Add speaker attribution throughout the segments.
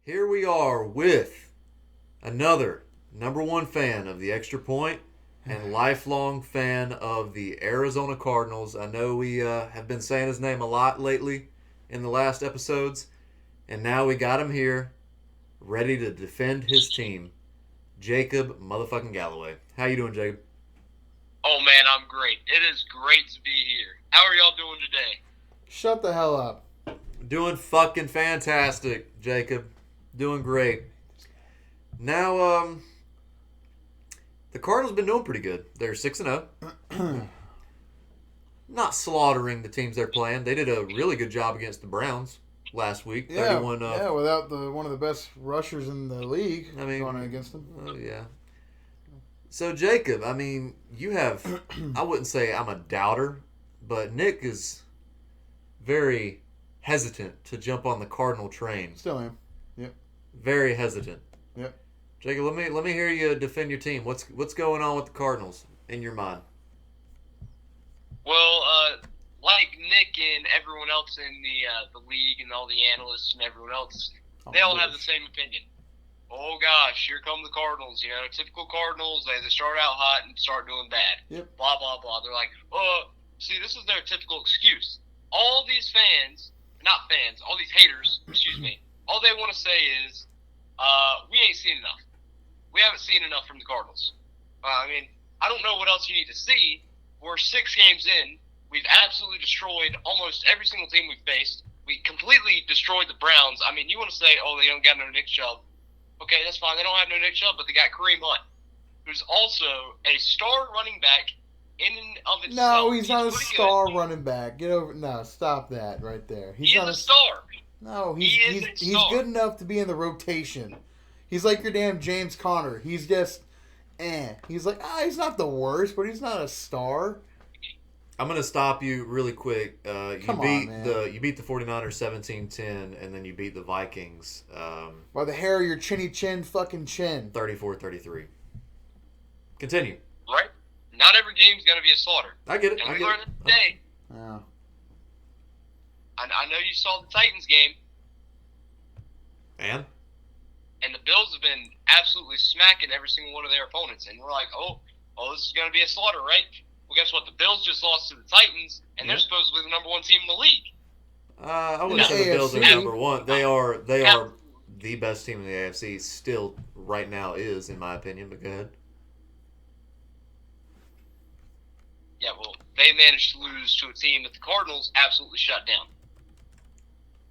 Speaker 1: Here we are with another number one fan of the Extra Point and lifelong fan of the Arizona Cardinals. I know we have been saying his name a lot lately in the last episodes, and now we got him here, ready to defend his team. Jakob motherfucking Galloway. How you doing, Jakob?
Speaker 2: Oh man, I'm great. It is great to be here. How are y'all doing today?
Speaker 3: Shut the hell up.
Speaker 1: Doing fucking fantastic, Jakob. Doing great. Now, the Cardinals been doing pretty good. They're 6-0. Not slaughtering the teams they're playing. They did a really good job against the Browns last week.
Speaker 3: Yeah,
Speaker 1: 31.
Speaker 3: without one of the best rushers in the league going against them.
Speaker 1: Oh yeah. So Jakob, I mean, you have. I wouldn't say I'm a doubter, but Nick is very hesitant to jump on the Cardinal train.
Speaker 3: Still am. Yep.
Speaker 1: Very hesitant.
Speaker 3: Yep.
Speaker 1: Jakob, let me hear you defend your team. What's going on with the Cardinals in your mind?
Speaker 2: Well, like Nick and everyone else in the league and all the analysts and everyone else, they all have the same opinion. Oh gosh, here come the Cardinals. You know, typical Cardinals. They start out hot and start doing bad.
Speaker 3: Yep.
Speaker 2: Blah blah blah. They're like, see, this is their typical excuse. All these fans, not fans, all these haters, excuse me. All they want to say is, we ain't seen enough. We haven't seen enough from the Cardinals. I mean, I don't know what else you need to see. We're 6 games in. We've absolutely destroyed almost every single team we've faced. We completely destroyed the Browns. I mean, you want to say, oh, they don't got no Nick Chubb. Okay, that's fine. They don't have no Nick Chubb, but they got Kareem Hunt, who's also a star running back in and of itself.
Speaker 3: No, he's not a star running back. Get over. No, stop that right there.
Speaker 2: He's not a star.
Speaker 3: No, he's good enough to be in the rotation. He's like your damn James Conner. He's just, He's like, he's not the worst, but he's not a star.
Speaker 1: I'm going to stop you really quick. You beat the 49ers 17-10, and then you beat the Vikings.
Speaker 3: By the hair of your chinny chin fucking chin.
Speaker 1: 34-33. Continue.
Speaker 2: Right? Not every game's going to be a slaughter.
Speaker 1: I get it.
Speaker 2: And we learned today.
Speaker 3: Yeah.
Speaker 2: I know you saw the Titans game. And the Bills have been absolutely smacking every single one of their opponents. And we're like, oh, this is going to be a slaughter, right? Well, guess what? The Bills just lost to the Titans, and they're supposedly the number one team in the league.
Speaker 1: I wouldn't say the Bills are number one. They are the best team in the AFC. Still, right now, is in my opinion. But go ahead.
Speaker 2: Yeah, well, they managed to lose to a team that the Cardinals absolutely shut down.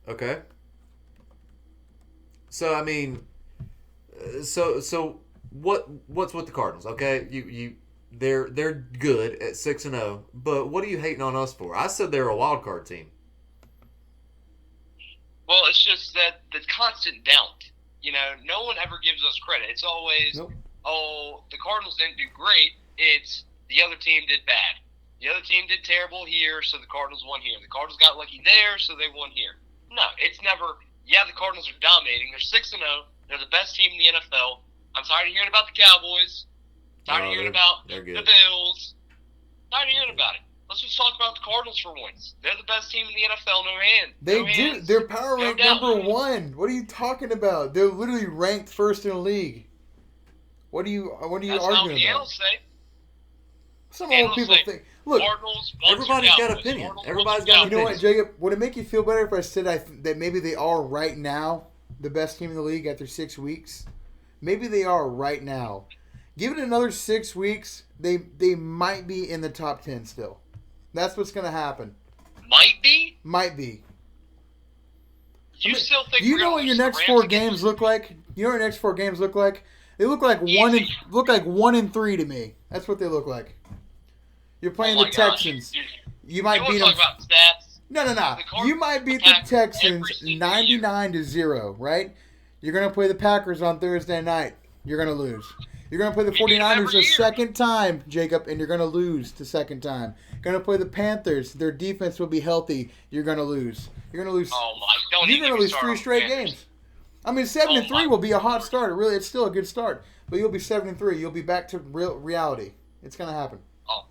Speaker 1: Okay. So I mean, what's with the Cardinals? Okay, they're good at 6-0, but what are you hating on us for? I said they're a wild card team.
Speaker 2: Well, it's just that the constant doubt. You know, no one ever gives us credit. It's always, oh, the Cardinals didn't do great. It's the other team did bad. The other team did terrible here, so the Cardinals won here. The Cardinals got lucky there, so they won here. No, it's never, the Cardinals are dominating. They're 6-0. They're the best team in the NFL. I'm tired of hearing about the Cowboys. Tired of hearing about the Bills. Tired of hearing about it. Let's just talk about the Cardinals for once. They're the best team in the NFL, no hands.
Speaker 3: Do. They're power ranked number 1. What are you talking about? They're literally ranked first in the league. What are you arguing about?
Speaker 2: That's what the analysts say.
Speaker 3: Some old people think. Look,
Speaker 1: everybody's got opinion. Everybody's got opinion.
Speaker 3: You know what, Jacob? Would it make you feel better if I said that maybe they are right now the best team in the league after 6 weeks? Maybe they are right now. Give it another 6 weeks, they might be in the top 10 still. That's what's going to happen.
Speaker 2: Might be?
Speaker 3: Might be.
Speaker 2: Still think
Speaker 3: you know what your next 4 games look like? You know what your next 4 games look like? They look like 1 and 3 to me. That's what they look like. You're playing the Texans. You might beat them.
Speaker 2: Talk about stats?
Speaker 3: No. You might beat the Texans 99-0, right? You're going to play the Packers on Thursday night. You're going to lose. You're going to play the 49ers a second time, Jacob, and you're going to lose the second time. You're going to play the Panthers. Their defense will be healthy. You're going to lose. You're going to lose.
Speaker 2: Oh, my.
Speaker 3: You're going to lose 3 straight games. I mean, 7-3 will be a hot start. Really, it's still a good start. But you'll be 7-3. You'll be back to reality. It's going to happen.
Speaker 2: Oh. All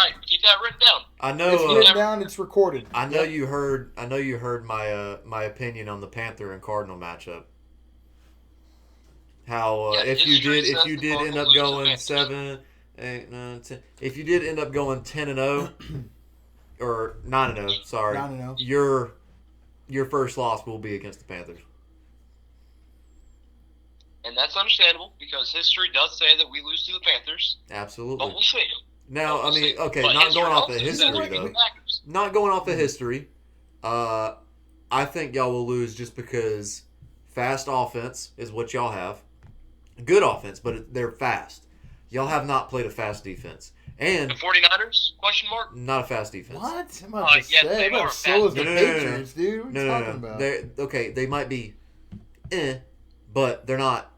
Speaker 2: right. Keep that written down.
Speaker 1: I know.
Speaker 3: It's written down. It's recorded.
Speaker 1: I know you heard my opinion on the Panther and Cardinal matchup. How if you did end up going 7, 8, 9, 10, if you did end up going 10-0 or 9-0, sorry,
Speaker 3: 9-0.
Speaker 1: Your first loss will be against the Panthers.
Speaker 2: And that's understandable because history does say that we lose to the Panthers.
Speaker 1: Absolutely.
Speaker 2: But we'll see.
Speaker 1: Now, I mean, okay,
Speaker 2: But
Speaker 1: not going off of
Speaker 2: history also
Speaker 1: history
Speaker 2: says
Speaker 1: though.
Speaker 2: the Packers.
Speaker 1: Not going off of history. I think y'all will lose just because fast offense is what y'all have. Good offense, but they're fast. Y'all have not played a fast defense. And
Speaker 2: The 49ers? Question mark?
Speaker 1: not a fast defense.
Speaker 3: What? I'm about to
Speaker 2: yes,
Speaker 3: say,
Speaker 2: they
Speaker 3: I'm about
Speaker 2: are
Speaker 3: to slow as the
Speaker 1: fast. No, no, no, no.
Speaker 3: Patriots, dude. What are you talking about?
Speaker 1: They're, okay, they might be but they're not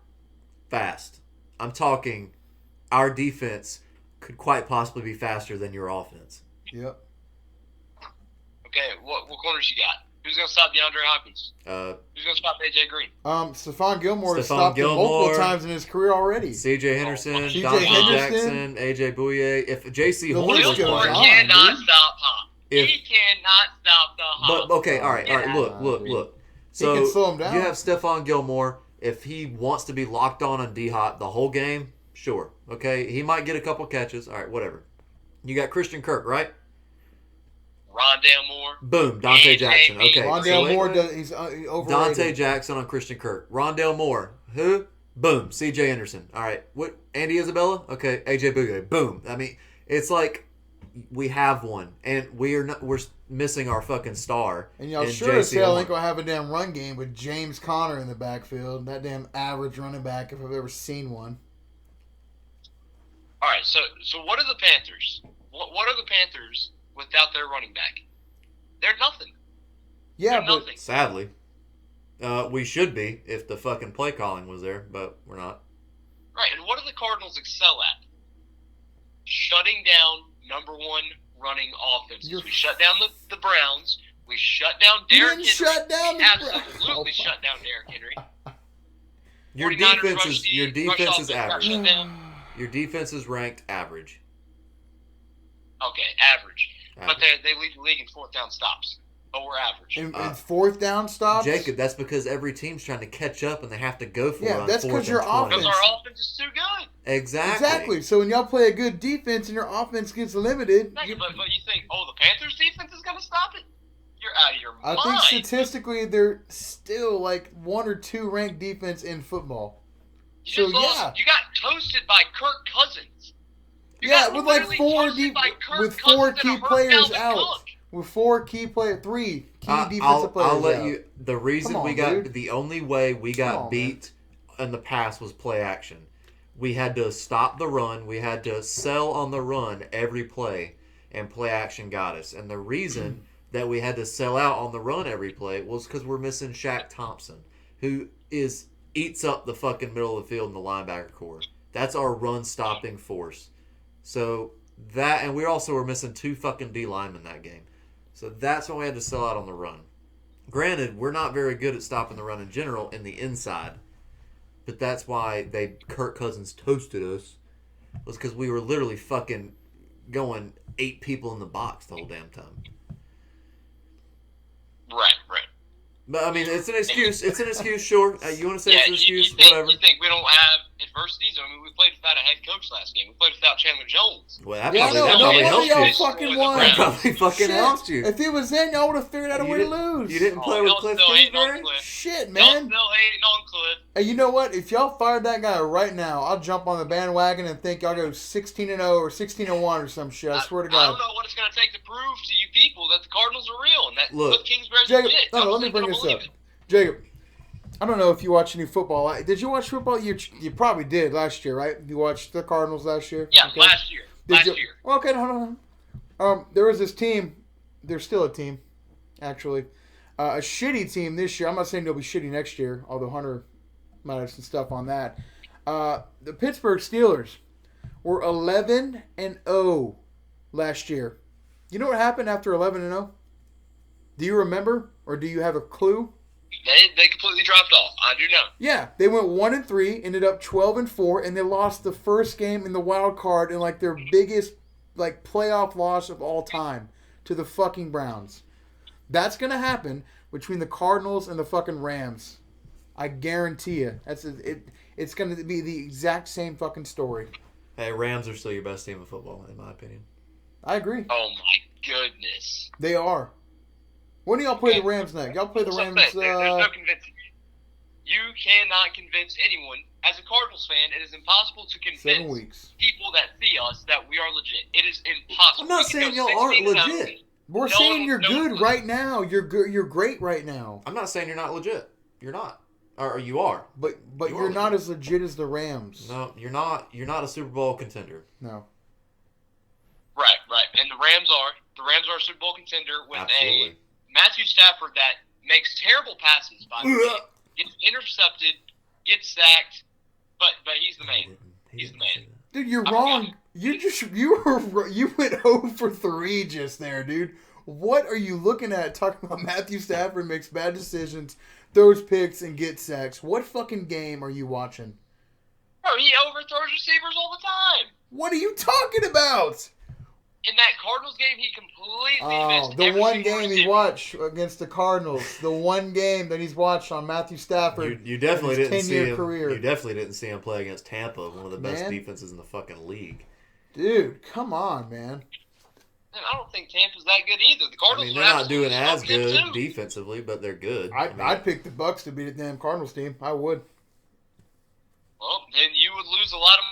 Speaker 1: fast. I'm talking our defense could quite possibly be faster than your offense.
Speaker 3: Yep.
Speaker 2: Okay, what corners you got? Who's going to stop DeAndre Hopkins? Who's going to stop AJ Green?
Speaker 3: Stephon Gilmore has
Speaker 1: Stephon
Speaker 3: stopped him multiple
Speaker 1: Gilmore,
Speaker 3: times in his career already.
Speaker 1: C.J. Henderson,
Speaker 3: C.J.
Speaker 1: Dante
Speaker 3: Henderson.
Speaker 1: Jackson, A.J. Bouye. If J.C.
Speaker 3: The
Speaker 1: Horn
Speaker 3: list
Speaker 1: was
Speaker 3: goes
Speaker 2: Gilmore
Speaker 3: on,
Speaker 1: playing,
Speaker 2: cannot
Speaker 3: dude.
Speaker 2: stop Hop.
Speaker 1: If-
Speaker 2: He cannot stop the Hop.
Speaker 1: but okay, all right. Look. So
Speaker 3: can slow him down.
Speaker 1: you have Stephon Gilmore. If he wants to be locked on D-Hop the whole game, sure. Okay, he might get a couple catches. All right, whatever. You got Christian Kirk, right?
Speaker 2: Rondale Moore.
Speaker 1: Boom, Dante
Speaker 2: AJ
Speaker 1: Jackson. Okay,
Speaker 3: Rondale
Speaker 1: so wait,
Speaker 3: Moore,
Speaker 1: wait.
Speaker 3: he's overrated.
Speaker 1: Dante Jackson on Christian Kirk. Rondale Moore. Who? Boom. C.J. Anderson. All right. What? Andy Isabella? Okay. A.J. Bouye. Boom. I mean, it's like we have one, and we're missing our fucking star.
Speaker 3: And y'all
Speaker 1: in
Speaker 3: sure as
Speaker 1: J.C.
Speaker 3: hell
Speaker 1: Horn.
Speaker 3: ain't gonna have a damn run game with James Conner in the backfield. That damn average running back, if I've ever seen one.
Speaker 2: All right, so what are the Panthers? What are the Panthers without their running back? They're nothing.
Speaker 3: Yeah,
Speaker 2: They're
Speaker 3: but
Speaker 2: nothing.
Speaker 1: Sadly, we should be if the fucking play calling was there, but we're not.
Speaker 2: Right, and what do the Cardinals excel at? Shutting down number one running offenses.
Speaker 3: You're-
Speaker 2: We shut down the Browns. We shut down
Speaker 3: You
Speaker 2: Derrick
Speaker 3: didn't
Speaker 2: Henry.
Speaker 3: shut down
Speaker 2: We
Speaker 3: the Browns.
Speaker 2: absolutely
Speaker 3: Oh,
Speaker 2: shut down Derrick Henry.
Speaker 1: Your
Speaker 2: 49ers
Speaker 1: defense
Speaker 2: rush
Speaker 1: is
Speaker 2: the-
Speaker 1: your
Speaker 2: rush
Speaker 1: defense is
Speaker 2: offense got
Speaker 1: average.
Speaker 2: shut down.
Speaker 1: Your defense is ranked average.
Speaker 2: Okay, average. But they lead the league in fourth down stops. But we're average.
Speaker 3: and fourth down stops.
Speaker 1: Jacob, that's because every team's trying to catch up and they have to go for it.
Speaker 3: Yeah,
Speaker 1: on
Speaker 3: that's 'cause
Speaker 1: 4th
Speaker 3: your
Speaker 1: and 20.
Speaker 2: Because our offense is too good.
Speaker 1: Exactly.
Speaker 3: So when y'all play a good defense and your offense gets limited,
Speaker 2: But you think, the Panthers defense is going to stop it? You're out of your
Speaker 3: I
Speaker 2: mind.
Speaker 3: think statistically they're still like 1 or 2 ranked defense in football.
Speaker 2: You
Speaker 3: So
Speaker 2: just lost.
Speaker 3: yeah,
Speaker 2: You got toasted by Kirk Cousins. You
Speaker 3: yeah,
Speaker 2: got
Speaker 3: with like
Speaker 2: literally
Speaker 3: 4
Speaker 2: toasted by Kirk
Speaker 3: with
Speaker 2: Cousins
Speaker 3: 4
Speaker 2: and
Speaker 3: key
Speaker 2: a hurt
Speaker 3: players
Speaker 2: Dalvin
Speaker 3: out,
Speaker 2: Cook.
Speaker 3: with 3 key defensive players
Speaker 1: I'll let
Speaker 3: out.
Speaker 1: you. The reason
Speaker 3: Come on,
Speaker 1: we got
Speaker 3: dude.
Speaker 1: the only way we got
Speaker 3: Come on,
Speaker 1: beat in the past was play action. We had to stop the run. We had to sell on the run every play, and play action got us. And the reason that we had to sell out on the run every play was because we're missing Shaq Thompson, who eats up the fucking middle of the field in the linebacker core. That's our run stopping force. So that, and we also were missing 2 fucking D linemen that game. So that's why we had to sell out on the run. Granted, we're not very good at stopping the run in general in the inside. But that's why Kirk Cousins toasted us. Was because we were literally fucking going 8 people in the box the whole damn time.
Speaker 2: Right.
Speaker 1: But I mean, it's an excuse. It's an excuse, sure. You want to say
Speaker 2: Yeah,
Speaker 1: it's an excuse,
Speaker 2: you
Speaker 1: whatever.
Speaker 2: think we don't have adversities? I mean, we played without a head coach last game. We played without Chandler Jones.
Speaker 1: Well, that
Speaker 3: Yeah,
Speaker 1: probably,
Speaker 3: no wonder
Speaker 1: helped
Speaker 3: y'all
Speaker 1: you.
Speaker 3: fucking
Speaker 2: That
Speaker 3: won.
Speaker 1: That probably fucking
Speaker 3: Shit.
Speaker 1: helped you.
Speaker 3: If he was in, y'all would have figured out a
Speaker 1: You
Speaker 3: way to
Speaker 1: didn't-
Speaker 3: lose.
Speaker 1: You didn't play with
Speaker 2: y'all
Speaker 1: Cliff
Speaker 2: still hating on
Speaker 1: Kingsbury?
Speaker 2: Cliff.
Speaker 3: Shit,
Speaker 2: Y'all
Speaker 3: man.
Speaker 2: still hating on Cliff.
Speaker 3: Hey, you know what? If y'all fired that guy right now, I'll jump on the bandwagon and think y'all go 16-0 or 16-1 or some shit. I swear to
Speaker 2: I
Speaker 3: God.
Speaker 2: don't know what it's going to take to prove to you people that the Cardinals are real and that
Speaker 1: Look,
Speaker 2: Cliff Kingsbury's
Speaker 3: Jacob,
Speaker 2: legit.
Speaker 3: no,
Speaker 2: Y'all
Speaker 3: let me
Speaker 2: just
Speaker 3: bring
Speaker 2: don't
Speaker 3: this
Speaker 2: believe
Speaker 3: up.
Speaker 2: it.
Speaker 3: Jacob, I don't know if you watch any football. Did you watch football? You probably did last year, right? You watched the Cardinals last year?
Speaker 2: Yeah,
Speaker 3: Okay.
Speaker 2: last year.
Speaker 3: Well, okay, hold on. There was this team. There's still a team, actually. A shitty team this year. I'm not saying they'll be shitty next year, although Hunter might have some stuff on that. The Pittsburgh Steelers were 11-0 last year. You know what happened after 11-0? Do you remember, or do you have a clue?
Speaker 2: They completely dropped off. I do know.
Speaker 3: Yeah, they went 1-3, ended up 12-4, and they lost the first game in the wild card in like their biggest like playoff loss of all time to the fucking Browns. That's gonna happen between the Cardinals and the fucking Rams. I guarantee you. It's going to be the exact same fucking story.
Speaker 1: Hey, Rams are still your best team of football, in my opinion.
Speaker 3: I agree.
Speaker 2: Oh my goodness.
Speaker 3: They are. When do y'all play the Rams next? Y'all play the Rams.
Speaker 2: There's no convincing me. You cannot convince anyone. As a Cardinals fan, it is impossible to
Speaker 3: 7 weeks.
Speaker 2: people that see us that we are legit. It is impossible.
Speaker 1: I'm not saying y'all aren't legit.
Speaker 3: We're saying you're good right now. You're good. You're great right now.
Speaker 1: I'm not saying you're not legit. You're not. Or you are.
Speaker 3: But you're not as legit as the Rams.
Speaker 1: No, you're not. You're not a Super Bowl contender.
Speaker 3: No.
Speaker 2: Right. And the Rams are. The Rams are a Super Bowl contender with
Speaker 1: Absolutely.
Speaker 2: a Matthew Stafford that makes terrible passes, by the way. Gets intercepted, gets sacked, but he's the man. He's the man.
Speaker 3: Dude, you're wrong. You went 0 for 3 just there, dude. What are you looking at talking about Matthew Stafford makes bad decisions, throws picks, and gets sacks? What fucking game are you watching?
Speaker 2: Bro, he overthrows receivers all the time.
Speaker 3: What are you talking about?
Speaker 2: In that Cardinals game, he completely missed
Speaker 3: the
Speaker 2: every
Speaker 3: one
Speaker 2: single
Speaker 3: game he
Speaker 2: receiver.
Speaker 3: watched against the Cardinals. The one game that he's watched on Matthew Stafford.
Speaker 1: You definitely
Speaker 3: in his
Speaker 1: didn't see
Speaker 3: 10-year
Speaker 1: him.
Speaker 3: career.
Speaker 1: You definitely didn't see him play against Tampa, one of the best
Speaker 3: Man.
Speaker 1: defenses in the fucking league.
Speaker 3: Dude, come on, man.
Speaker 2: Man, I don't think Tampa's that good either. The
Speaker 1: I
Speaker 2: Cardinals
Speaker 1: mean,
Speaker 2: are
Speaker 1: they're not
Speaker 2: absolutely
Speaker 1: doing as
Speaker 2: fucking
Speaker 1: good
Speaker 2: too.
Speaker 1: defensively, but they're good.
Speaker 3: I'd pick the Bucks to beat the damn Cardinals team. I would.
Speaker 2: Well, then you would lose a lot of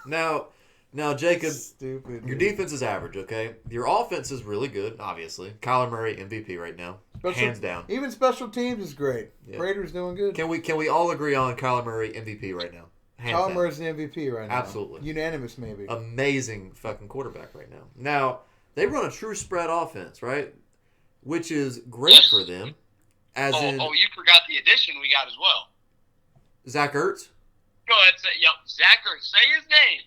Speaker 2: money.
Speaker 1: Now, Jacob,
Speaker 3: Stupid.
Speaker 1: your defense is average, okay? Your offense is really good, obviously. Kyler Murray MVP right now, hands down.
Speaker 3: Even special teams is great.
Speaker 1: Yeah.
Speaker 3: Raiders doing good.
Speaker 1: Can we all agree on Kyler Murray MVP right now? Hands
Speaker 3: Kyler
Speaker 1: down.
Speaker 3: Murray's the MVP right now.
Speaker 1: Absolutely.
Speaker 3: Unanimous, maybe.
Speaker 1: Amazing fucking quarterback right now. Now, they run a true spread offense, right? Which is great for them. As in
Speaker 2: You forgot the addition we got as well.
Speaker 1: Zach Ertz.
Speaker 2: Go ahead, Zach Ertz. Say his name.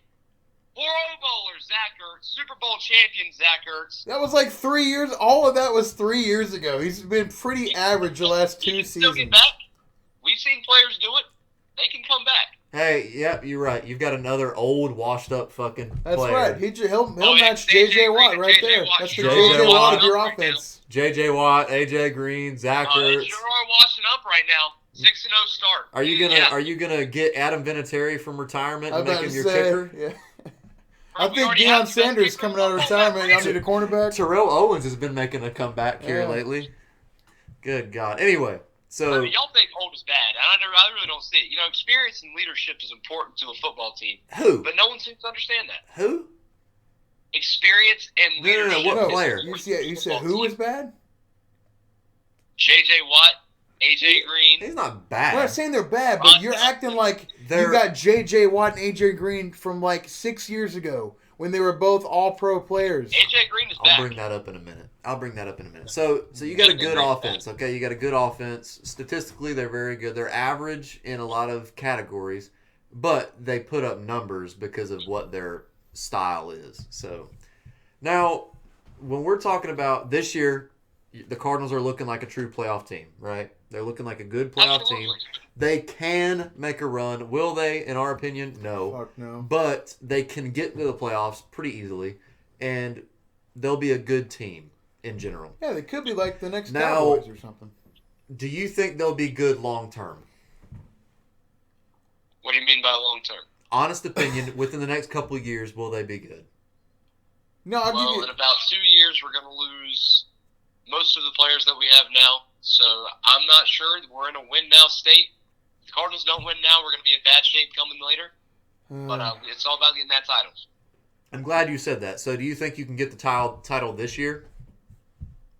Speaker 2: Pro Bowler Zach Ertz, Super Bowl champion Zach Ertz.
Speaker 3: That was like 3 years. All of that was 3 years ago. He's been pretty average the last
Speaker 2: He
Speaker 3: 2
Speaker 2: can still get
Speaker 3: seasons.
Speaker 2: back. We've seen players do it. They can come back.
Speaker 1: Hey, yep, you're right. You've got another old, washed-up fucking
Speaker 3: That's
Speaker 1: player.
Speaker 3: right. He'll
Speaker 2: Oh, yeah,
Speaker 3: match J.J. Watt right
Speaker 2: J.J.
Speaker 3: there.
Speaker 2: Watt.
Speaker 3: That's the
Speaker 1: J.J.
Speaker 3: J.J. Watt
Speaker 1: Watt
Speaker 3: of your
Speaker 2: right
Speaker 3: offense.
Speaker 1: J.J. Watt, A.J. Green, Zach
Speaker 2: They
Speaker 1: Ertz.
Speaker 2: sure are washing up right now. 6-0 start.
Speaker 1: Are you
Speaker 2: Yeah.
Speaker 1: gonna get Adam Vinatieri from retirement
Speaker 3: I'm
Speaker 1: and make
Speaker 3: about
Speaker 1: him
Speaker 3: to
Speaker 1: your
Speaker 3: say,
Speaker 1: kicker?
Speaker 3: yeah.
Speaker 2: Bro,
Speaker 3: I
Speaker 2: we
Speaker 3: think
Speaker 2: already
Speaker 3: Deion
Speaker 2: have
Speaker 3: Sanders
Speaker 2: some
Speaker 3: coming out of
Speaker 2: people.
Speaker 3: retirement. Y'all need a cornerback.
Speaker 1: Terrell Owens has been making a comeback here
Speaker 3: Yeah.
Speaker 1: lately. Good God. Anyway,
Speaker 2: I
Speaker 1: so
Speaker 2: mean, y'all think old is bad. I really don't see it. You know, experience and leadership is important to a football team,
Speaker 1: who?
Speaker 2: but no one seems to understand that.
Speaker 1: Who?
Speaker 2: Experience and
Speaker 1: No, no, no,
Speaker 2: leadership.
Speaker 1: what
Speaker 3: No,
Speaker 1: player?
Speaker 3: You said who was bad?
Speaker 2: J.J. Watt, A.J. Green.
Speaker 1: He's not
Speaker 3: I'm
Speaker 1: bad.
Speaker 3: not saying they're bad, but you're acting like
Speaker 1: They're-
Speaker 3: you got J.J. Watt and A.J. Green from like 6 years ago when they were both all-pro players.
Speaker 2: A.J. Green is
Speaker 1: I'll
Speaker 2: back.
Speaker 1: bring that up in a minute. So you got a good offense, okay? You got a good offense. Statistically, they're very good. They're average in a lot of categories, but they put up numbers because of what their style is. So now, when we're talking about this year, the Cardinals are looking like a true playoff team, right? They're looking like a good playoff team.
Speaker 2: Absolutely.
Speaker 1: They can make a run. Will they? In our opinion, no.
Speaker 3: Fuck no.
Speaker 1: But they can get into the playoffs pretty easily, and they'll be a good team in general.
Speaker 3: Yeah, they could be like the next
Speaker 1: Now-
Speaker 3: Cowboys or something.
Speaker 1: Do you think they'll be good long term?
Speaker 2: What do you mean by long term?
Speaker 1: Honest opinion, within the next couple of years, will they be good?
Speaker 3: No, I'll
Speaker 2: Well,
Speaker 3: give
Speaker 2: in
Speaker 3: you.
Speaker 2: about 2 years, we're going to lose most of the players that we have now. So I'm not sure. We're in a win-now state. If the Cardinals don't win now, we're going to be in bad shape coming later. But it's all about getting that title.
Speaker 1: I'm glad you said that. So do you think you can get the title this year?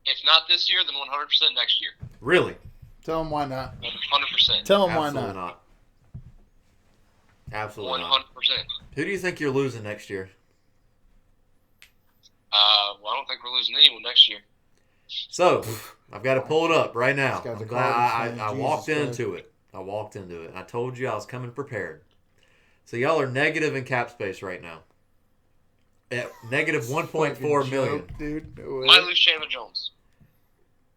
Speaker 2: If not this year, then 100% next year.
Speaker 1: Really?
Speaker 3: Tell them why not.
Speaker 2: 100%.
Speaker 3: Tell them why
Speaker 1: Absolutely
Speaker 3: not.
Speaker 1: not. Absolutely not.
Speaker 2: 100%.
Speaker 1: Who do you think you're losing next year?
Speaker 2: Well, I don't think we're losing anyone next year.
Speaker 1: So, I've got to pull it up right now.
Speaker 3: This guy's a
Speaker 1: I'm glad
Speaker 3: Cardinals fan.
Speaker 1: I
Speaker 3: Jesus
Speaker 1: walked
Speaker 3: Christ.
Speaker 1: into it. I walked into it. I told you I was coming prepared. So, y'all are negative in cap space right now. At negative 1.4 million,
Speaker 3: Joke, dude. No way.
Speaker 2: Might lose Chandler Jones.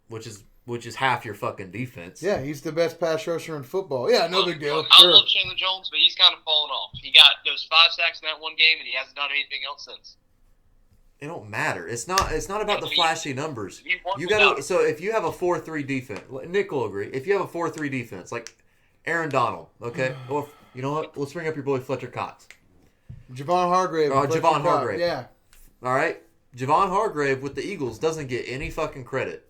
Speaker 1: which is half your fucking defense.
Speaker 3: Yeah, he's the best pass rusher in football. Yeah, no big deal.
Speaker 2: I
Speaker 3: Sure.
Speaker 2: love Chandler Jones, but he's kind of fallen off. He got those 5 sacks in that one game, and he hasn't done anything else since.
Speaker 1: It don't matter. It's not about the flashy numbers. You
Speaker 2: without
Speaker 1: got to. So if you have a 4-3 defense, Nick will agree. If you have a 4-3 defense, like Aaron Donald, okay, or you know what? Let's bring up your boy Fletcher Cox.
Speaker 3: Javon Hargrave.
Speaker 1: Javon Hargrave.
Speaker 3: Yeah.
Speaker 1: All right, Javon Hargrave with the Eagles doesn't get any fucking credit,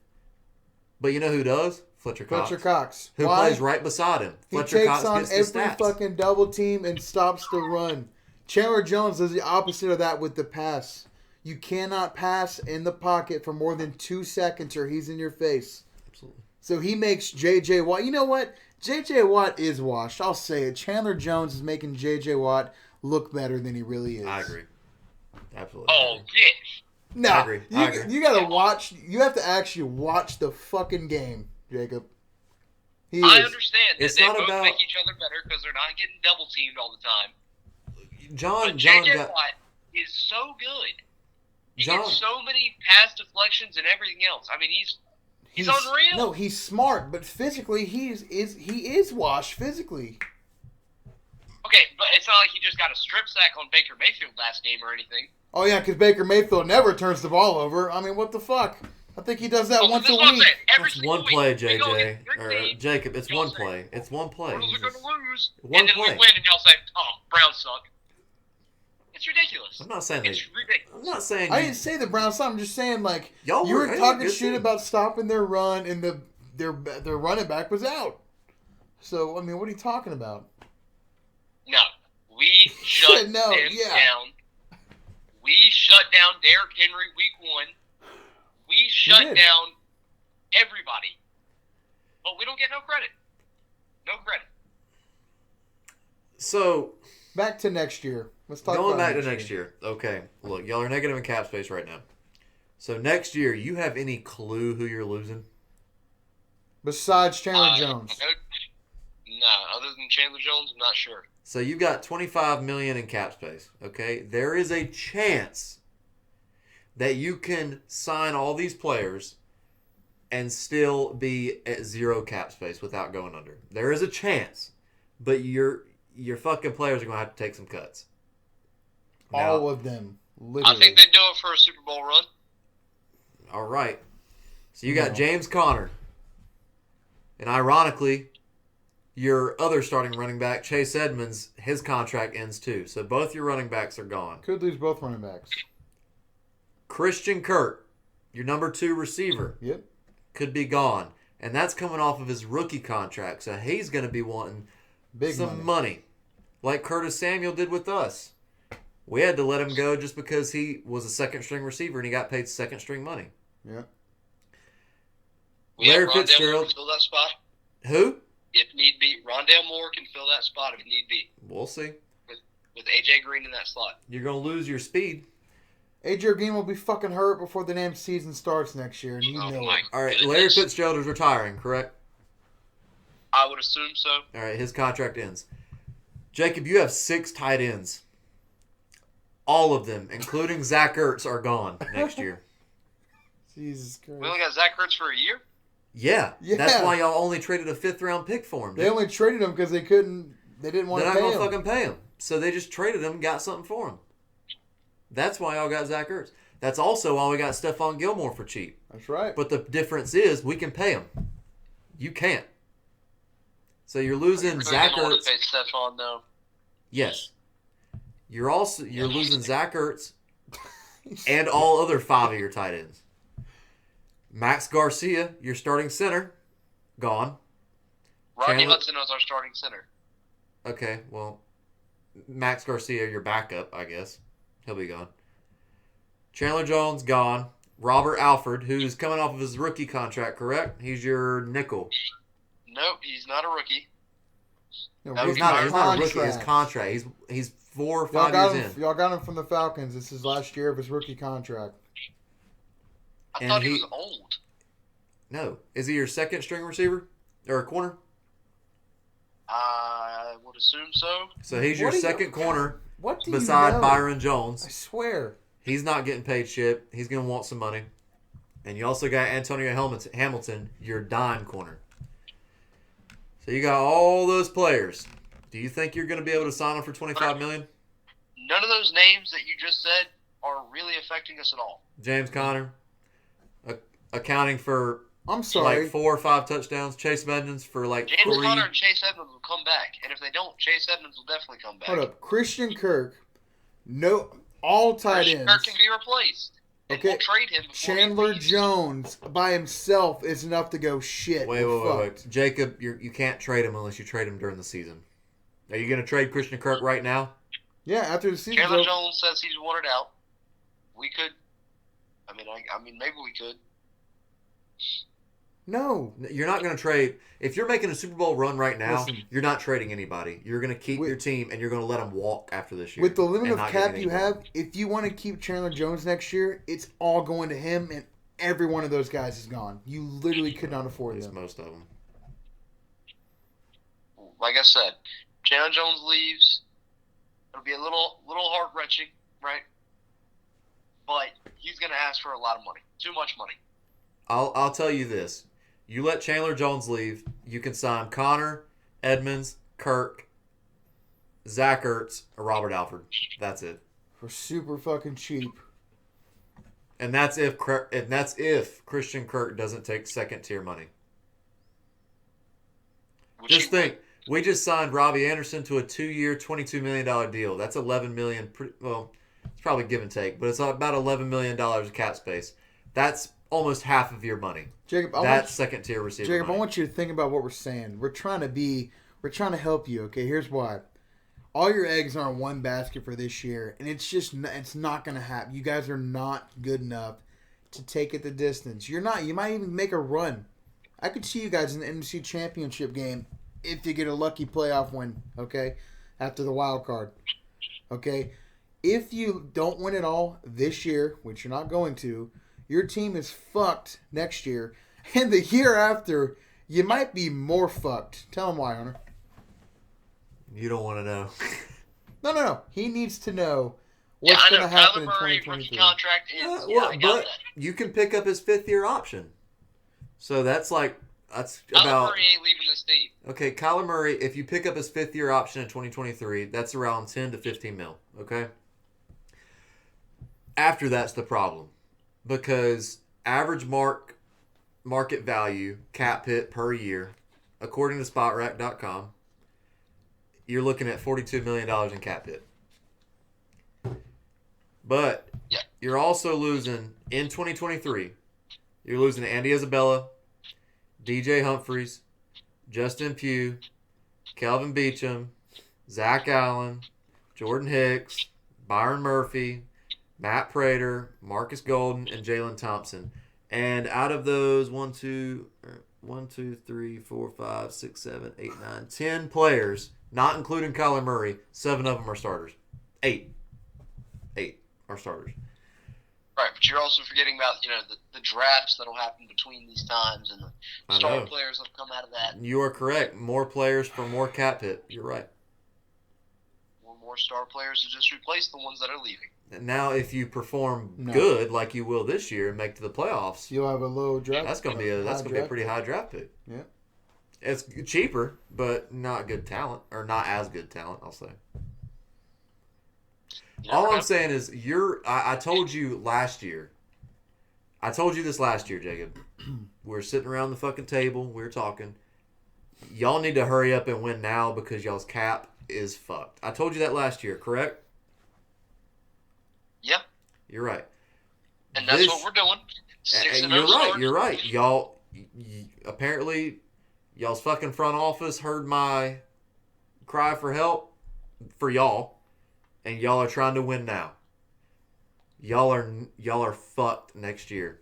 Speaker 1: but you know who does? Fletcher Cox. Who
Speaker 3: Why?
Speaker 1: plays right beside him.
Speaker 3: He
Speaker 1: Fletcher
Speaker 3: takes
Speaker 1: Cox
Speaker 3: on
Speaker 1: gets the
Speaker 3: every
Speaker 1: stats.
Speaker 3: fucking double team and stops the run. Chandler Jones does the opposite of that with the pass. You cannot pass in the pocket for more than 2 seconds or he's in your face.
Speaker 1: Absolutely.
Speaker 3: So he makes J.J. Watt. You know what? J.J. Watt is washed. I'll say it. Chandler Jones is making J.J. Watt look better than he really is.
Speaker 1: I agree. Absolutely.
Speaker 2: Oh, yes.
Speaker 3: No,
Speaker 1: I agree.
Speaker 3: You gotta watch. You have to actually watch the fucking game, Jacob. He
Speaker 2: I
Speaker 3: is.
Speaker 2: understand that
Speaker 1: It's
Speaker 2: they
Speaker 1: not
Speaker 2: both
Speaker 1: about-
Speaker 2: make each other better because they're not getting double teamed all the time.
Speaker 1: John
Speaker 2: But J.J.
Speaker 1: got
Speaker 2: Watt is so good. He
Speaker 1: John-
Speaker 2: gets so many pass deflections and everything else. I mean, he's unreal.
Speaker 3: No, he's smart, but physically he is washed physically.
Speaker 2: Okay, but it's not like he just got a strip sack on Baker Mayfield last game or anything.
Speaker 3: Oh yeah, because Baker Mayfield never turns the ball over. I mean, what the fuck? I think he does that
Speaker 2: Well,
Speaker 3: once
Speaker 2: this
Speaker 3: a
Speaker 2: is what I'm
Speaker 3: week.
Speaker 2: saying. Every
Speaker 1: That's
Speaker 2: single
Speaker 1: one
Speaker 2: week,
Speaker 1: play,
Speaker 2: we go
Speaker 1: JJ.
Speaker 2: against your
Speaker 1: Or
Speaker 2: team,
Speaker 1: Jacob, it's
Speaker 2: y'all
Speaker 1: one
Speaker 2: say,
Speaker 1: play. It's one play.
Speaker 2: Cardinals are going to lose.
Speaker 1: One
Speaker 2: and then
Speaker 1: play.
Speaker 2: we win, and y'all say, oh, Browns suck. It's ridiculous.
Speaker 1: I'm not saying that.
Speaker 2: It's ridiculous.
Speaker 1: I'm not saying
Speaker 3: I didn't say the Browns stop. I'm just saying like
Speaker 1: Y'all
Speaker 3: you
Speaker 1: were-
Speaker 3: were
Speaker 1: hey,
Speaker 3: talking
Speaker 1: good
Speaker 3: shit
Speaker 1: team.
Speaker 3: about stopping their run and their running back was out. So I mean, what are you talking about?
Speaker 2: No. We shut them down. We shut down Derrick Henry week 1. We shut
Speaker 3: did.
Speaker 2: down everybody. But we don't get no credit. No credit.
Speaker 1: So
Speaker 3: Back to next year. Let's talk
Speaker 1: going
Speaker 3: about
Speaker 1: back to next year. Okay, look, y'all are negative in cap space right now. So next year, you have any clue who you're losing?
Speaker 3: Besides Chandler Jones.
Speaker 2: No, other than Chandler Jones, I'm not sure.
Speaker 1: So you've got $25 million in cap space. Okay, there is a chance that you can sign all these players and still be at 0 cap space without going under. There is a chance, but your fucking players are going to have to take some cuts.
Speaker 3: All of them. Literally.
Speaker 2: I think they do it for a Super Bowl run.
Speaker 1: All right. So you got
Speaker 3: No.
Speaker 1: James Conner. And ironically, your other starting running back, Chase Edmonds, his contract ends too. So both your running backs are gone.
Speaker 3: Could lose both running backs.
Speaker 1: Christian Kirk, your number 2 receiver,
Speaker 3: Yep.
Speaker 1: could be gone. And that's coming off of his rookie contract. So he's going to be wanting
Speaker 3: Big
Speaker 1: some
Speaker 3: money.
Speaker 1: money. Like Curtis Samuel did with us. We had to let him go just because he was a second-string receiver and he got paid second-string money.
Speaker 3: Yeah.
Speaker 2: We have
Speaker 1: Larry
Speaker 2: Rondale
Speaker 1: Fitzgerald.
Speaker 2: Moore can fill that spot
Speaker 1: Who?
Speaker 2: if need be. Rondale Moore can fill that spot if need be.
Speaker 1: We'll see.
Speaker 2: With AJ Green in that slot.
Speaker 1: You're going to lose your speed.
Speaker 3: AJ Green will be fucking hurt before the damn season starts next year, and you
Speaker 2: Oh
Speaker 3: know
Speaker 2: my
Speaker 3: it.
Speaker 1: All right,
Speaker 2: goodness.
Speaker 1: Larry Fitzgerald is retiring, correct?
Speaker 2: I would assume so.
Speaker 1: All right, his contract ends. Jacob, you have 6 tight ends. All of them, including Zach Ertz, are gone next year.
Speaker 3: Jesus Christ.
Speaker 2: We only got Zach Ertz for a year?
Speaker 1: Yeah,
Speaker 3: Yeah.
Speaker 1: that's why y'all only traded a 5th-round pick for him.
Speaker 3: They
Speaker 1: dude.
Speaker 3: only traded him because they didn't want
Speaker 1: They're
Speaker 3: to
Speaker 1: not
Speaker 3: pay
Speaker 1: going to
Speaker 3: him.
Speaker 1: fucking pay him. So they just traded him and got something for him. That's why y'all got Zach Ertz. That's also why we got Stephon Gilmore for cheap.
Speaker 3: That's right.
Speaker 1: But the difference is we can pay him. You can't. So you're losing Zach
Speaker 2: They're gonna want
Speaker 1: Ertz.
Speaker 2: to pay Stephon, though.
Speaker 1: Yes. You're losing Zach Ertz and all other 5 of your tight ends. Max Garcia, your starting center, gone.
Speaker 2: Rodney
Speaker 1: Chandler-
Speaker 2: Hudson is our starting center.
Speaker 1: Okay, well, Max Garcia, your backup, I guess. He'll be gone. Chandler Jones, gone. Robert Alford, who's coming off of his rookie contract, correct? He's your nickel.
Speaker 2: Nope, he's not a rookie.
Speaker 3: No,
Speaker 2: That would
Speaker 1: He's
Speaker 2: be
Speaker 1: not
Speaker 2: my
Speaker 1: a rookie. His contract. He's 4 or
Speaker 3: Y'all
Speaker 1: 5
Speaker 3: got
Speaker 1: years
Speaker 3: him.
Speaker 1: in.
Speaker 3: Y'all got him from the Falcons. This is last year of his rookie contract.
Speaker 2: I
Speaker 1: And
Speaker 2: thought he
Speaker 1: he-
Speaker 2: was old.
Speaker 1: No. Is he your second string receiver? Or a corner?
Speaker 2: I would assume so.
Speaker 1: So he's your
Speaker 3: What do you-
Speaker 1: second corner
Speaker 3: What do
Speaker 1: beside
Speaker 3: you know?
Speaker 1: Byron Jones.
Speaker 3: I swear.
Speaker 1: He's not getting paid shit. He's going to want some money. And you also got Antonio Hamilton, your dime corner. So you got all those players. Do you think you're going to be able to sign them for $25 million?
Speaker 2: None of those names that you just said are really affecting us at all.
Speaker 1: James Conner, accounting for
Speaker 3: I'm sorry.
Speaker 1: like 4 or 5 touchdowns. Chase Edmonds for like
Speaker 2: James
Speaker 1: 3.
Speaker 2: Conner and Chase Edmonds will come back, and if they don't, Chase Edmonds will definitely come back.
Speaker 3: Hold up. Christian Kirk, all tight
Speaker 2: Christian
Speaker 3: ends.
Speaker 2: Kirk can be replaced. And
Speaker 3: Okay.
Speaker 2: we'll trade him before
Speaker 3: Chandler
Speaker 2: he leaves.
Speaker 3: Jones by himself is enough to go shit.
Speaker 1: Wait. Jacob, you can't trade him unless you trade him during the season. Are you going to trade Christian Kirk right now?
Speaker 3: Yeah, after the season.
Speaker 2: Chandler Jones says he's wanted out. We could. I mean, maybe we could.
Speaker 3: No.
Speaker 1: You're not going to trade. If you're making a Super Bowl run right now,
Speaker 3: Listen.
Speaker 1: you're not trading anybody. You're going to keep your team, and you're going to let them walk after this year.
Speaker 3: With the limit
Speaker 1: and
Speaker 3: of
Speaker 1: not
Speaker 3: cap
Speaker 1: get
Speaker 3: you
Speaker 1: any more.
Speaker 3: have, if you want to keep Chandler Jones next year, it's all going to him, and every one of those guys is gone. You literally could not afford
Speaker 1: It's
Speaker 3: them.
Speaker 1: most of them.
Speaker 2: Like I said, Chandler Jones leaves. It'll be a little heart-wrenching, right? But he's going to ask for a lot of money. Too much money.
Speaker 1: I'll tell you this. You let Chandler Jones leave, you can sign Connor, Edmonds, Kirk, Zach Ertz, or Robert Alford. That's it.
Speaker 3: For super fucking cheap.
Speaker 1: And that's if Christian Kirk doesn't take second tier money. Just think, we just signed Robbie Anderson to a 2-year, $22 million deal. That's $11 million. Well, it's probably give and take, but it's about $11 million of cap space. That's almost half of your money.
Speaker 3: Jacob,
Speaker 1: That's second tier receiver.
Speaker 3: Jacob,
Speaker 1: money.
Speaker 3: I want you to think about what we're saying. We're trying to help you, okay? Here's why. All your eggs are in one basket for this year, and it's not going to happen. You guys are not good enough to take it the distance. You're not. You might even make a run. I could see you guys in the NFC Championship game if you get a lucky playoff win, okay, after the wild card, okay? If you don't win it all this year, which you're not going to, your team is fucked next year. And the year after, you might be more fucked. Tell him why, Hunter.
Speaker 1: You don't want to know.
Speaker 3: No. He needs to know what's going to happen in
Speaker 2: Kyler Murray,
Speaker 3: 2023.
Speaker 2: rookie contract is, I got
Speaker 1: but
Speaker 2: that.
Speaker 1: you can pick up his 5th-year option. So that's
Speaker 2: Kyler
Speaker 1: about...
Speaker 2: Murray ain't leaving this team.
Speaker 1: Okay, Kyler Murray, if you pick up his 5th-year option in 2023, that's around 10 to 15 mil, okay? After that's the problem. Because average market value, cap hit per year, according to SpotRack.com, you're looking at $42 million in cap hit. But you're also losing, in 2023, you're losing Andy Isabella, DJ Humphries, Justin Pugh, Kelvin Beachum, Zach Allen, Jordan Hicks, Byron Murphy, Matt Prater, Marcus Golden, and Jalen Thompson. And out of those, 1, 2, 3, 4, 5, 6, 7, 8, 9, 10 players, not including Kyler Murray, 7 of them are starters. 8 are starters.
Speaker 2: Right, but you're also forgetting about, the drafts that'll happen between these times and the star players that'll come out of that.
Speaker 1: You are correct. More players for more cap hit. You're right.
Speaker 2: More star players to just replace the ones that are leaving.
Speaker 1: And now, if you perform good like you will this year and make to the playoffs,
Speaker 3: You'll have a low draft.
Speaker 1: that's gonna be a pretty high draft pick.
Speaker 3: Yeah.
Speaker 1: It's cheaper, but not good talent, or not as good talent, I'll say. All I'm saying is, I told you last year. I told you this last year, Jacob. We were sitting around the fucking table. We were talking. Y'all need to hurry up and win now because y'all's cap is fucked. I told you that last year, correct?
Speaker 2: Yep.
Speaker 1: You're right.
Speaker 2: And that's what we're doing. 6-0
Speaker 1: You're right. Y'all, apparently, y'all's fucking front office heard my cry for help for y'all, and y'all are trying to win now. Y'all are fucked next year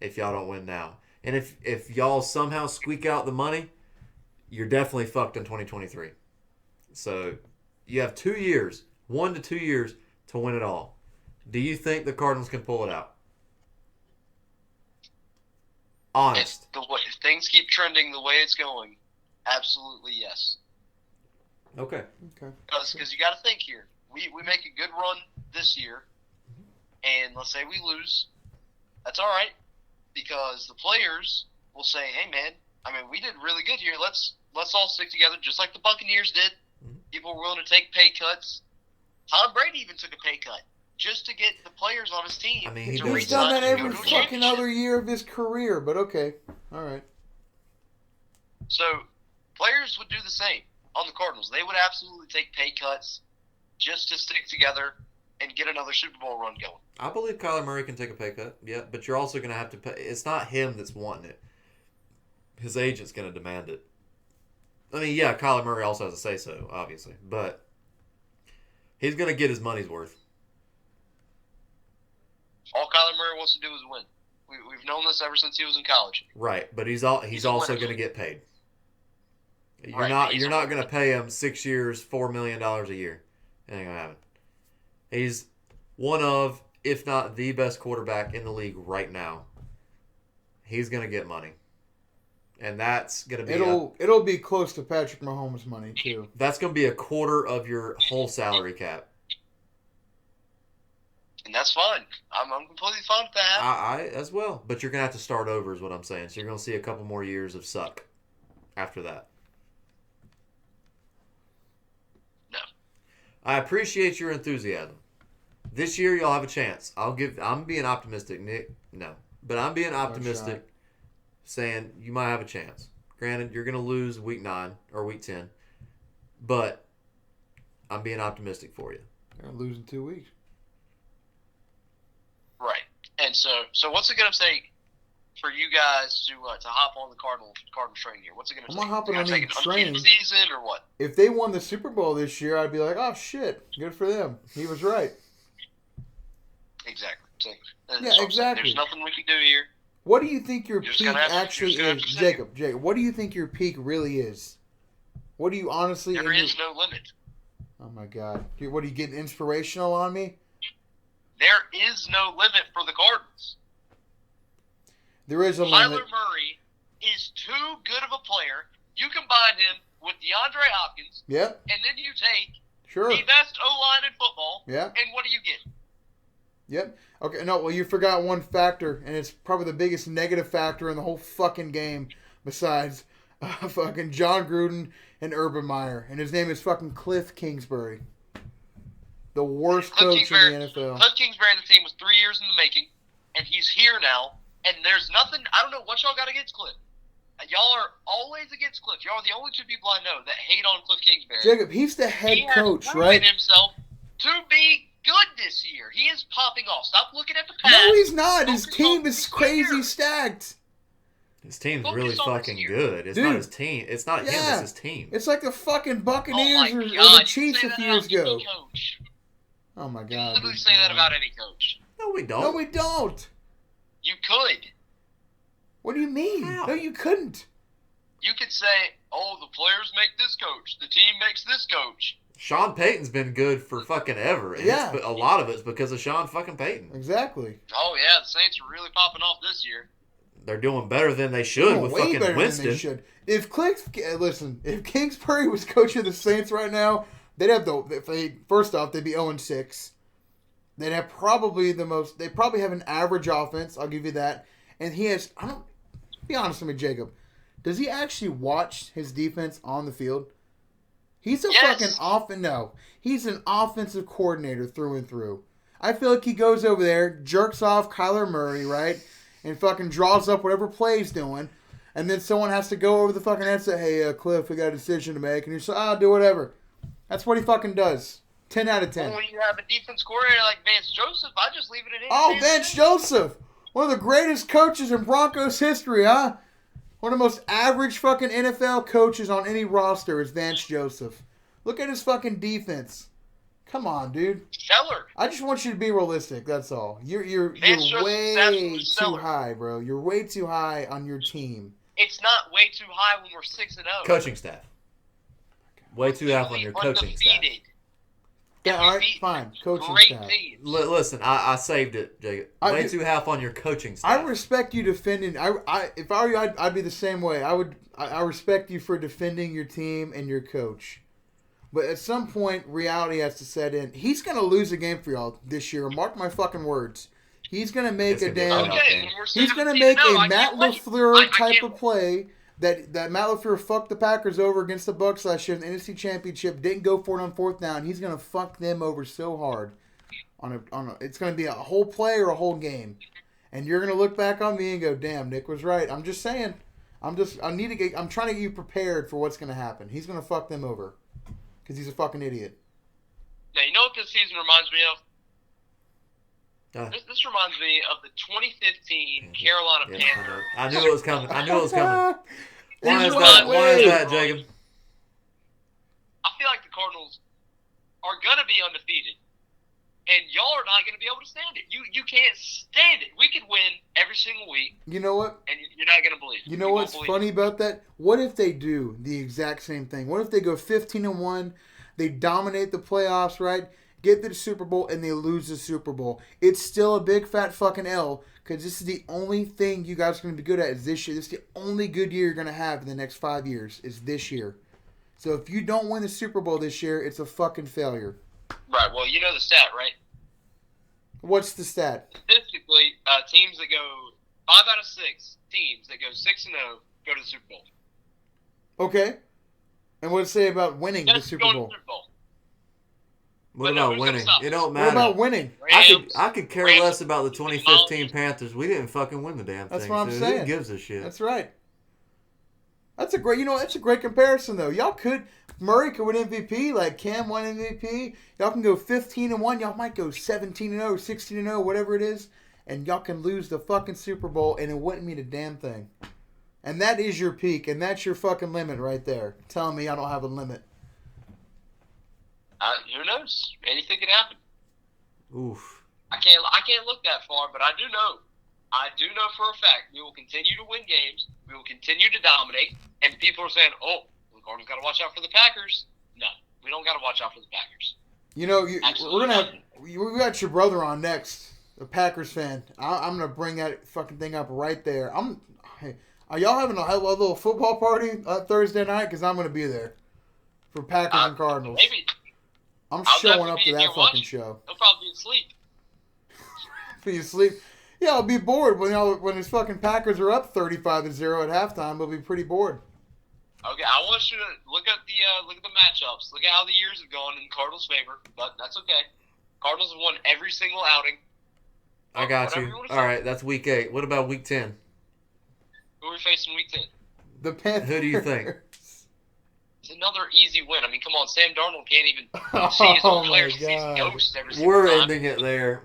Speaker 1: if y'all don't win now. And if y'all somehow squeak out the money, you're definitely fucked in 2023. So you have 2 years, 1 to 2 years to win it all. Do you think the Cardinals can pull it out? Honest.
Speaker 2: If things keep trending the way it's going, absolutely yes.
Speaker 1: Okay.
Speaker 2: Because you got to think here. We make a good run this year, and let's say we lose. That's all right, because the players will say, "Hey, man, we did really good here. Let's all stick together, just like the Buccaneers did." People were willing to take pay cuts. Tom Brady even took a pay cut. just to get the players on his team.
Speaker 1: I mean, he
Speaker 3: He's
Speaker 1: does
Speaker 3: done
Speaker 1: that.
Speaker 3: that every
Speaker 2: to a
Speaker 3: fucking
Speaker 2: championship.
Speaker 3: other year of his career, but okay. All right.
Speaker 2: So players would do the same on the Cardinals. They would absolutely take pay cuts just to stick together and get another Super Bowl run going.
Speaker 1: I believe Kyler Murray can take a pay cut, yeah, but you're also going to have to pay. It's not him that's wanting it. His agent's going to demand it. I mean, yeah, Kyler Murray also has a say-so, obviously, but he's going to get his money's worth.
Speaker 2: All Kyler Murray wants to do is win. We've known this ever since he was in college.
Speaker 1: Right, but he's
Speaker 2: a
Speaker 1: also
Speaker 2: winner.
Speaker 1: going to get paid. You're
Speaker 2: Right,
Speaker 1: you're not going to pay him 6 years, $4 million a year. It ain't going to happen. He's one of, if not the best quarterback in the league right now. He's going to get money. And that's going to be
Speaker 3: It'll be close to Patrick Mahomes' money too.
Speaker 1: that's going to be a quarter of your whole salary cap.
Speaker 2: And that's fine. I'm completely fine with that.
Speaker 1: I as well, but you're going to have to start over is what I'm saying. So you're going to see a couple more years of suck after that.
Speaker 2: No.
Speaker 1: I appreciate your enthusiasm. This year y'all have a chance. I'm being optimistic, Nick. No. But I'm being optimistic, saying you might have a chance. Granted, you're going to lose week 9 or week 10, but I'm being optimistic for you.
Speaker 3: They're gonna lose in 2 weeks.
Speaker 2: Right. And so what's it going to take for you guys to hop on the Cardinals train here? What's it going to
Speaker 3: I'm
Speaker 2: take?
Speaker 3: not hopping
Speaker 2: Gonna
Speaker 3: on
Speaker 2: take
Speaker 3: any
Speaker 2: an
Speaker 3: train.
Speaker 2: undefeated season or what?
Speaker 3: If they won the Super Bowl this year, I'd be like, oh shit, good for them. He was right.
Speaker 2: Exactly. So,
Speaker 3: Yeah, exactly.
Speaker 2: There's nothing we can do here.
Speaker 3: What do you think your
Speaker 2: You're just
Speaker 3: peak
Speaker 2: gonna have to-
Speaker 3: actually
Speaker 2: you're just
Speaker 3: is,
Speaker 2: gonna have to
Speaker 3: Jacob? What do you think your peak really is? What do you honestly?
Speaker 2: There is no limit.
Speaker 3: Oh my god! What are you getting inspirational on me?
Speaker 2: There is no limit for the Cardinals.
Speaker 3: There is a
Speaker 2: Kyler
Speaker 3: limit.
Speaker 2: Murray is too good of a player. You combine him with DeAndre Hopkins,
Speaker 3: Yep,
Speaker 2: and then you take
Speaker 3: sure.
Speaker 2: the best O-line in football,
Speaker 3: Yep,
Speaker 2: and what do you get?
Speaker 3: yep. Okay, no, well, you forgot one factor, and it's probably the biggest negative factor in the whole fucking game besides fucking John Gruden and Urban Meyer, and his name is fucking Cliff Kingsbury. The worst coach in the NFL.
Speaker 2: Cliff Kingsbury and the team was 3 years in the making, and he's here now, and there's nothing, I don't know what y'all got against Cliff. Y'all are always against Cliff. Y'all are the only two people I know that hate on Cliff Kingsbury.
Speaker 3: Jacob, he's the head
Speaker 2: He
Speaker 3: coach,
Speaker 2: has proven
Speaker 3: right?
Speaker 2: himself to be good this year. He is popping off. Stop looking at the past.
Speaker 3: No, he's not. His
Speaker 2: Focus
Speaker 3: team
Speaker 2: on
Speaker 3: is
Speaker 2: this
Speaker 3: crazy
Speaker 2: year.
Speaker 3: stacked.
Speaker 1: His team's
Speaker 2: Focus
Speaker 1: really
Speaker 2: on this
Speaker 1: fucking
Speaker 2: year.
Speaker 1: good. It's
Speaker 3: Dude.
Speaker 1: not his team. It's not him.
Speaker 3: Yeah.
Speaker 1: It's his team.
Speaker 3: It's like the fucking
Speaker 2: Oh
Speaker 3: Buccaneers
Speaker 2: my
Speaker 3: or the
Speaker 2: God, you
Speaker 3: Chiefs
Speaker 2: say
Speaker 3: a
Speaker 2: that
Speaker 3: few
Speaker 2: about
Speaker 3: years ago.
Speaker 2: any coach.
Speaker 3: Oh my
Speaker 2: You
Speaker 3: god.
Speaker 2: literally
Speaker 3: dude.
Speaker 2: say that about any coach.
Speaker 1: No, we don't.
Speaker 3: No, we don't.
Speaker 2: You could.
Speaker 3: What do you mean?
Speaker 1: How?
Speaker 3: No, you couldn't.
Speaker 2: You could say, oh, the players make this coach. The team makes this coach.
Speaker 1: Sean Payton's been good for fucking ever. And
Speaker 3: Yeah.
Speaker 1: a lot of it's because of Sean fucking Payton.
Speaker 3: Exactly.
Speaker 2: Oh, yeah, the Saints are really popping off this year.
Speaker 1: They're doing better than they should
Speaker 3: Oh,
Speaker 1: with
Speaker 3: way
Speaker 1: fucking
Speaker 3: better
Speaker 1: Winston.
Speaker 3: than they should. If if Kingsbury was coaching the Saints right now, they'd have first off, they'd be 0-6. They'd have they probably have an average offense, I'll give you that. And be honest with me, Jacob. Does he actually watch his defense on the field? He's a
Speaker 2: Yes.
Speaker 3: he's an offensive coordinator through and through. I feel like he goes over there, jerks off Kyler Murray, right? And fucking draws up whatever play he's doing. And then someone has to go over the fucking head and say, hey, Cliff, we got a decision to make. And you say, I'll do whatever. That's what he fucking does. 10 out of 10.
Speaker 2: When you have a defense coordinator like Vance Joseph, I just leave it at
Speaker 3: Oh, Vance Joseph. One of the greatest coaches in Broncos history, huh? One of the most average fucking NFL coaches on any roster is Vance Joseph. Look at his fucking defense. Come on, dude.
Speaker 2: Stellar.
Speaker 3: I just want you to be realistic. That's all. You're
Speaker 2: Vance Joseph's
Speaker 3: way
Speaker 2: absolutely
Speaker 3: too
Speaker 2: stellar.
Speaker 3: high, bro. You're way too high on your team.
Speaker 2: It's not way too high when we're 6-0.
Speaker 1: Coaching staff. Way too half on your coaching staff.
Speaker 2: Undefeated.
Speaker 3: Yeah, all right,
Speaker 2: Defeat
Speaker 3: fine. Coaching
Speaker 2: Great
Speaker 3: staff.
Speaker 2: teams.
Speaker 1: Listen, I saved it, Jacob. Way too half on your coaching
Speaker 3: I
Speaker 1: staff.
Speaker 3: respect you defending. If I were you, I'd be the same way. I respect you for defending your team and your coach. But at some point, reality has to set in. He's going to lose a game for y'all this year. Mark my fucking words. He's going to make
Speaker 1: It's
Speaker 3: a
Speaker 1: gonna be a
Speaker 3: damn.
Speaker 1: tough
Speaker 2: Okay,
Speaker 1: game.
Speaker 2: when we're
Speaker 3: He's going to
Speaker 2: 17-0,
Speaker 3: make a
Speaker 2: I
Speaker 3: Matt
Speaker 2: can't wait.
Speaker 3: LaFleur
Speaker 2: I
Speaker 3: type
Speaker 2: can't
Speaker 3: of play that Matt LaFleur fucked the Packers over against the Bucs last year in the NFC Championship. Didn't go for it on fourth down. He's going to fuck them over so hard. It's going to be a whole play or a whole game, and you're going to look back on me and go, "Damn, Nick was right." I'm just saying. I'm trying to get you prepared for what's going to happen. He's going to fuck them over because he's a fucking idiot.
Speaker 2: Now, you know what this season reminds me of? This reminds me of the 2015 Carolina Panthers.
Speaker 1: I knew it was coming. Why is that, Jacob?
Speaker 2: I feel like the Cardinals are going to be undefeated, and y'all are not going to be able to stand it. You can't stand it. We could win every single week.
Speaker 3: You know what?
Speaker 2: And you're not going to believe it.
Speaker 3: You know what's funny about that? What if they do the exact same thing? What if they go 15-1, they dominate the playoffs, right? Get to the Super Bowl, and they lose the Super Bowl. It's still a big fat fucking L, because this is the only thing you guys are going to be good at is this year. This is the only good year you're going to have in the next 5 years is this year. So if you don't win the Super Bowl this year, it's a fucking failure.
Speaker 2: Right. Well, you know the stat, right?
Speaker 3: What's the stat?
Speaker 2: Statistically, teams that go 5 out of 6 teams that go 6-0 go to the Super Bowl.
Speaker 3: Okay. And what does it say about winning the Super Bowl?
Speaker 1: What about winning? It don't matter.
Speaker 3: What about winning?
Speaker 1: I could care less about the 2015 Panthers. We didn't fucking win the damn thing.
Speaker 3: That's what I'm saying.
Speaker 1: Who gives a shit?
Speaker 3: That's right. That's a great comparison though. Murray could win MVP, like Cam won MVP. Y'all can go 15-1. Y'all might go 17-0, 16-0, whatever it is, and y'all can lose the fucking Super Bowl, and it wouldn't mean a damn thing. And that is your peak, and that's your fucking limit right there. Telling me I don't have a limit.
Speaker 2: Who knows? Anything can happen.
Speaker 1: Oof.
Speaker 2: I can't look that far, but I do know for a fact we will continue to win games. We will continue to dominate. And people are saying, "Oh, the Cardinals got to watch out for the Packers." No, we don't got to watch out for the Packers.
Speaker 3: You know, we got your brother on next, a Packers fan. I'm gonna bring that fucking thing up right there. Are y'all having a little football party Thursday night? Because I'm gonna be there for Packers and Cardinals.
Speaker 2: Maybe.
Speaker 3: I'm showing up to that fucking show.
Speaker 2: He'll probably be asleep.
Speaker 3: Be asleep? Yeah, I'll be bored when his fucking Packers are up 35-0 at halftime. I'll be pretty bored.
Speaker 2: Okay, I want you to look at the matchups. Look at how the years have gone in Cardinals' favor, but that's okay. Cardinals have won every single outing.
Speaker 1: I got you. All right, that's week 8. What about week 10?
Speaker 2: Who are we facing week 10?
Speaker 3: The Panthers.
Speaker 1: Who do you think?
Speaker 2: It's another easy win. I mean, come on, Sam Darnold can't even see his own players. He's ghosts every single time.
Speaker 1: Ending it there.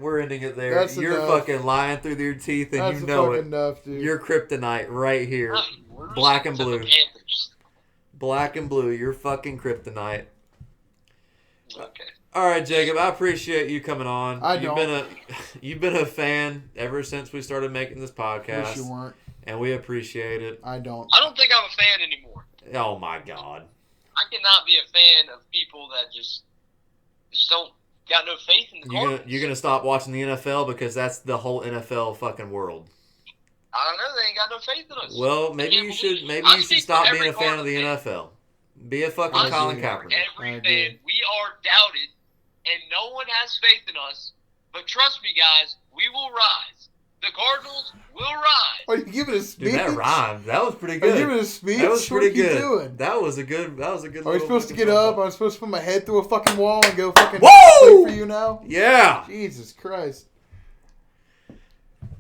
Speaker 3: That's
Speaker 1: You're
Speaker 3: enough.
Speaker 1: fucking lying through your teeth, and
Speaker 3: That's
Speaker 1: you know it.
Speaker 3: Enough, dude.
Speaker 1: You're kryptonite right here. Black and blue. Black and blue. You're fucking kryptonite.
Speaker 2: Okay.
Speaker 1: All right, Jacob. I appreciate you coming on. You've been a fan ever since we started making this podcast.
Speaker 3: Wish you weren't.
Speaker 1: And we appreciate it.
Speaker 2: I don't think I'm a fan anymore.
Speaker 1: Oh my God.
Speaker 2: I cannot be a fan of people that just don't got no faith in the Cardinals.
Speaker 1: You're gonna stop watching the NFL because that's the whole NFL fucking world.
Speaker 2: I don't know. They ain't got no faith in us.
Speaker 1: Well, maybe you should. Maybe you should stop being a fan of the NFL. Be a fucking Colin Kaepernick.
Speaker 2: Every fan, we are doubted, and no one has faith in us. But trust me, guys, we will rise. The Cardinals will rise.
Speaker 3: Are you giving a speech?
Speaker 1: Dude, that rhymed. That was pretty good.
Speaker 3: Are you giving a speech?
Speaker 1: That was pretty good.
Speaker 3: What are you doing?
Speaker 1: That was a good.
Speaker 3: Are we supposed to get up? I'm supposed to put my head through a fucking wall and go fucking
Speaker 1: whoa!
Speaker 3: Play for you now?
Speaker 1: Yeah.
Speaker 3: Jesus Christ.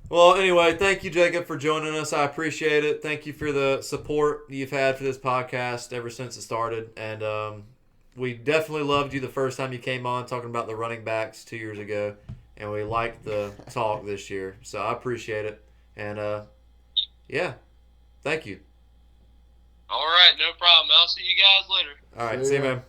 Speaker 1: Well, anyway, thank you, Jacob, for joining us. I appreciate it. Thank you for the support you've had for this podcast ever since it started. And we definitely loved you the first time you came on talking about the running backs 2 years ago. And we liked the talk this year. So I appreciate it. And, yeah, thank you.
Speaker 2: All right, no problem. I'll see you guys later.
Speaker 1: All right, see you, man.